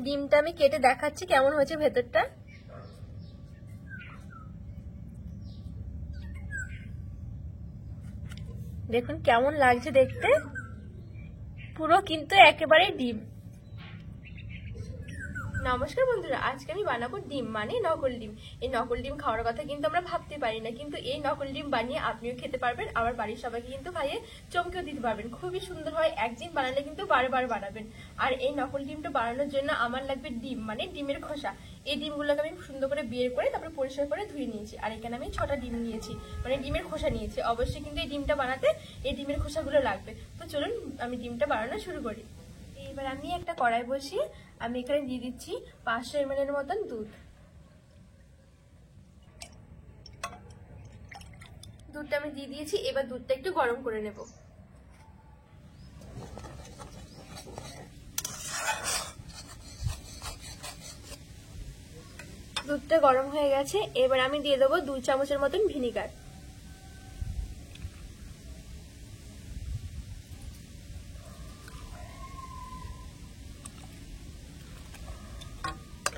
ডিমটা আমি কেটে দেখাচ্ছি কেমন হয়েছে ভেতরটা। দেখুন কেমন লাগছে দেখতে, পুরো কিন্তু একেবারে ডিম। নমস্কার বন্ধুরা, আজকে আমি বানাবো ডিম মানে নকল ডিম। এই নকল ডিম খাওয়ার কথা কিন্তু আমরা ভাবতে পারি না, কিন্তু এই নকল ডিম বানিয়ে আপনিও খেতে পারবেন, আবার বাড়ির সবাইকে কিন্তু খাইয়ে চমকেও দিতে পারবেন। খুবই সুন্দর হয়, একদিন বানালে কিন্তু বারবার বানাবেন। আর এই নকল ডিমটা বানানোর জন্য আমার লাগবে ডিম মানে ডিমের খোসা। এই ডিমগুলোকে আমি সুন্দর করে বের করে তারপরে পরিষ্কার করে ধুয়ে নিয়েছি। আর এখানে আমি 6টা ডিম নিয়েছি, মানে ডিমের খোসা নিয়েছি। অবশ্যই কিন্তু এই ডিমটা বানাতে এই ডিমের খোসাগুলো লাগবে। তো চলুন আমি ডিমটা বানানো শুরু করি। এবার আমি একটা কড়াই বসিয়ে আমি এখানে দিয়ে দিচ্ছি 500 ml এর মতন দুধ। দুধটা আমি দিয়ে দিয়েছি, এবার দুধটা একটু গরম করে নেব। দুধটা গরম হয়ে গেছে, এবার আমি দিয়ে দেবো 2 চামচের মতন ভিনিগার।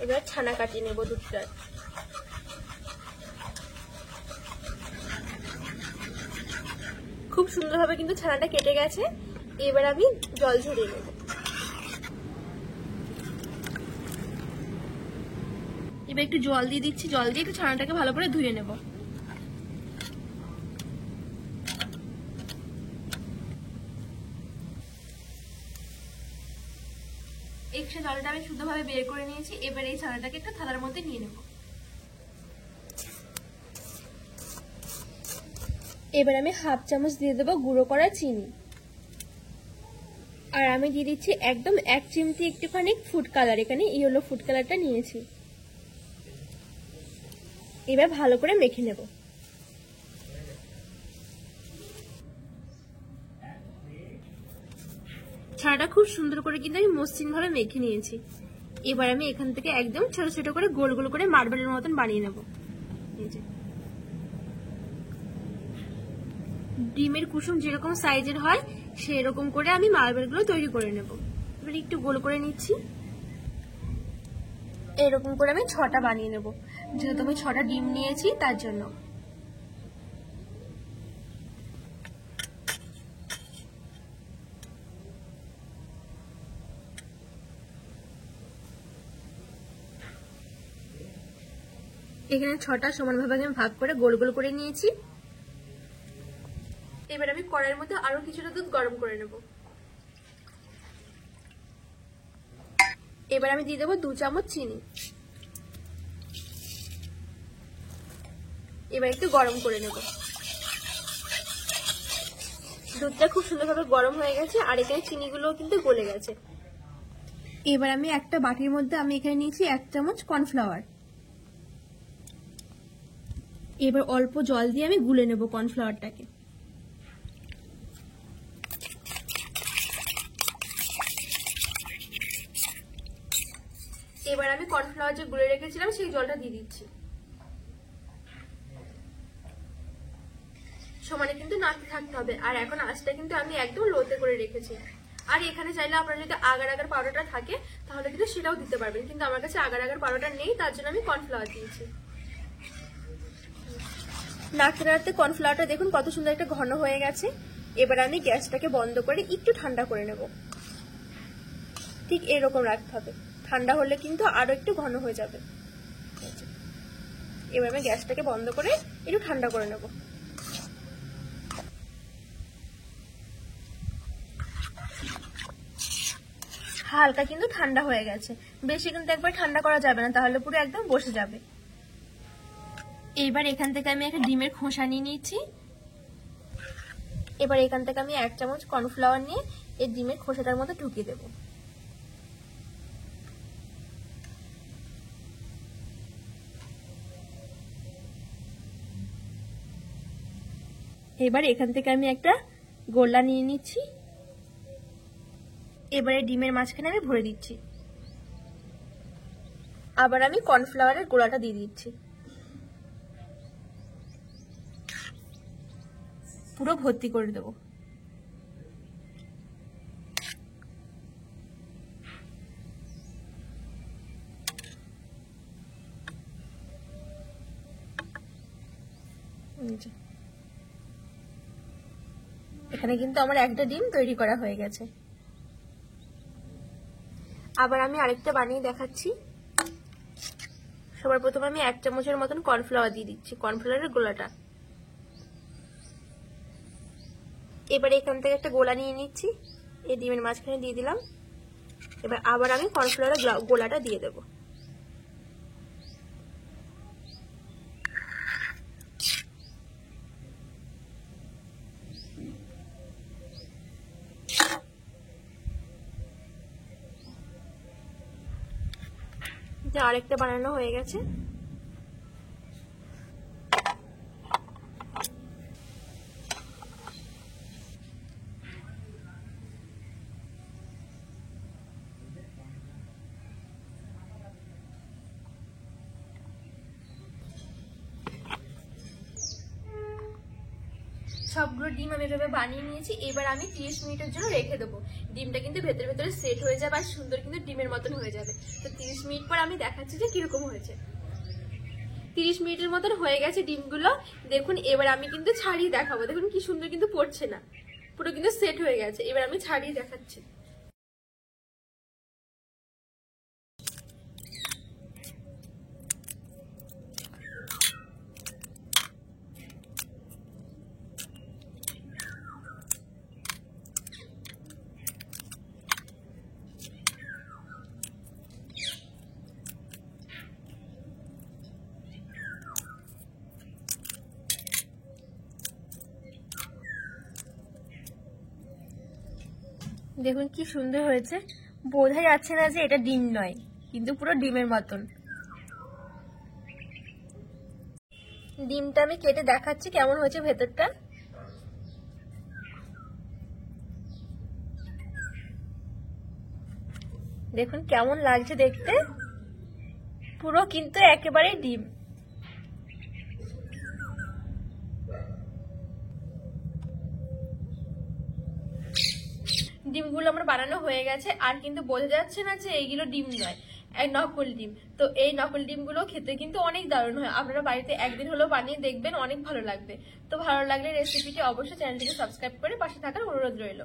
এবার ছানা কাটিয়ে নেব দুধটা। খুব সুন্দরভাবে কিন্তু ছানাটা কেটে গেছে, এবার আমি জল ঝরিয়ে নেব। এবার একটু জল দিয়ে দিচ্ছি, জল দিয়ে একটু ছানাটাকে ভালো করে ধুয়ে নেব। এক্সট্রা জলটা আমি শুদ্ধভাবে বের করে নিয়েছি। এবার এই ছানাটাকে একটা থালার মধ্যে নিয়ে নেব। এবার আমি হাফ চামচ দিয়ে দেবো গুঁড়ো করা চিনি, আর আমি দিয়ে দিচ্ছি একদম 1 চিমটি একটুখানি ফুড কালার। এখানে ইয়েলো ফুড কালারটা নিয়েছি। এবার ভালো করে মেখে নেব। ছানাটা খুব সুন্দর করে কিন্তু আমি মসৃণ ভাবে মেখে নিয়েছি। এবার আমি এখান থেকে একদম ছোট ছোট করে গোল গোল করে মার্বেলের মতন বানিয়ে নেব। ডিমের কুসুম যেরকম সাইজের হয় সেরকম করে আমি মার্বেলগুলো তৈরি করে নেব। এবার একটু গোল করে নিচ্ছি। এরকম করে আমি 6টা বানিয়ে নেব, যেহেতু আমি 6টা ডিম নিয়েছি তার জন্য। এখানে 6টা সমানভাবে আমি ভাগ করে গোল গোল করে নিয়েছি। এবার আমি কড়াইয়ের মধ্যে আরো কিছুটা দুধ গরম করে নেব। এবার আমি দিয়ে দেবো 2 চামচ চিনি। এবার একটু গরম করে নেব। দুধটা খুব সুন্দরভাবে গরম হয়ে গেছে, আর এখানে চিনিগুলো কিন্তু গলে গেছে। এবার আমি একটা বাটির মধ্যে আমি এখানে নিয়েছি 1 চামচ কর্নফ্লাওয়ার। এবার অল্প জল দিয়ে আমি গুলে নেব কর্নফ্লাওয়ারটাকে। এবার আমি কর্নফ্লাওয়ার যে গুলে রেখেছিলাম সেই জলটা দিয়ে দিচ্ছি। সমানে কিন্তু নাড়তে থাকতে হবে, আর এখন আঁচটা কিন্তু আমি একদম লোতে করে রেখেছি। আর এখানে চাইলে আপনারা যদি আগার আগার পাউডারটা থাকে তাহলে কিন্তু সেটাও দিতে পারবেন, কিন্তু আমার কাছে আগার আগার পাউডার নেই, তার জন্য আমি কর্নফ্লাওয়ার দিয়েছি। নাড়তে নাড়তে কর্নফ্লাওয়ারটা দেখুন কত সুন্দর একটা ঘন হয়ে গেছে। এবার আমি গ্যাসটাকে বন্ধ করে একটু ঠান্ডা করে নেব। ঠিক এরকম রাখতে হবে, ঠান্ডা হলে কিন্তু আরো একটু ঘন হয়ে যাবে। এবার আমি গ্যাসটাকে বন্ধ করে একটু ঠান্ডা করে নেব। হালকা কিন্তু ঠান্ডা হয়ে গেছে, বেশি কিন্তু একবার ঠান্ডা করা যাবে না, তাহলে পুরো একদম বসে যাবে। এবার এখান থেকে আমি একটা ডিমের খোসা নিয়ে নিয়েছি। এবার এখান থেকে আমি 1 চামচ কর্নফ্লাওয়ার নিয়ে এই ডিমের খোসাটার মধ্যে ঢুকিয়ে দেব। এবার এখান থেকে আমি একটা গোলা নিয়ে নিচ্ছি। এবারে ডিমের মাঝখানে আমি ভরে দিচ্ছি। আবার আমি কর্নফ্লাওয়ারের গোলাটা দিয়ে দিচ্ছি। পুরো ভর্তি করে দেব। যে এখানে কিন্তু আমার একটা ডিম তৈরি করা হয়ে গেছে। আবার আমি আরেকটা বানিয়ে দেখাচ্ছি। সবার প্রথমে আমি 1 চামচের মতন কর্নফ্লাওয়ার দিয়ে দিচ্ছি, কর্নফ্লাওয়ারের গোলাটা। এবারে এখান থেকে একটা গোলা নিয়ে নিচ্ছি, এই ডিমের মাঝখানে দিয়ে দিলাম। এবার আবার আমি কর্নফ্লাওয়ারের গোলাটা দিয়ে দেবো। আরেকটা বানানো হয়ে গেছে। সবগুলো ডিম আমি এভাবে বানিয়ে নিয়েছি। এবার আমি 30 মিনিটের জন্য রেখে দেবো। ডিমটা কিন্তু ভেতরে ভেতরে সেট হয়ে যাবে আর সুন্দর কিন্তু ডিমের মতন হয়ে যাবে। তো 30 মিনিট পর আমি দেখাচ্ছি যে কিরকম হয়েছে। 30 মিনিটের মতন হয়ে গেছে ডিমগুলো। দেখুন এবার আমি কিন্তু ছাড়িয়ে দেখাবো। দেখুন কি সুন্দর কিন্তু পড়ছে না, পুরো কিন্তু সেট হয়ে গেছে। এবার আমি ছাড়িয়ে দেখাচ্ছি। দেখুন কি সুন্দর হয়েছে, বোঝা যাচ্ছে না যে এটা ডিম নয়, কিন্তু পুরো ডিমের মতন। ডিমটা আমি কেটে দেখাচ্ছি কেমন হয়েছে ভেতরটা। দেখুন কেমন লাগছে দেখতে, পুরো কিন্তু একেবারে ডিম। ডিমগুলো আমার বানানো হয়ে গেছে, আর কিন্তু বোঝা যাচ্ছে না যে এইগুলো ডিম নয়, নকল ডিম। তো এই নকল ডিমগুলো খেতে কিন্তু অনেক দারুণ হয়। আপনারা বাড়িতে একদিন হলেও বানিয়ে দেখবেন, অনেক ভালো লাগবে। তো ভালো লাগলে রেসিপিটি অবশ্যই চ্যানেলটিকে সাবস্ক্রাইব করে পাশে থাকার অনুরোধ রইল।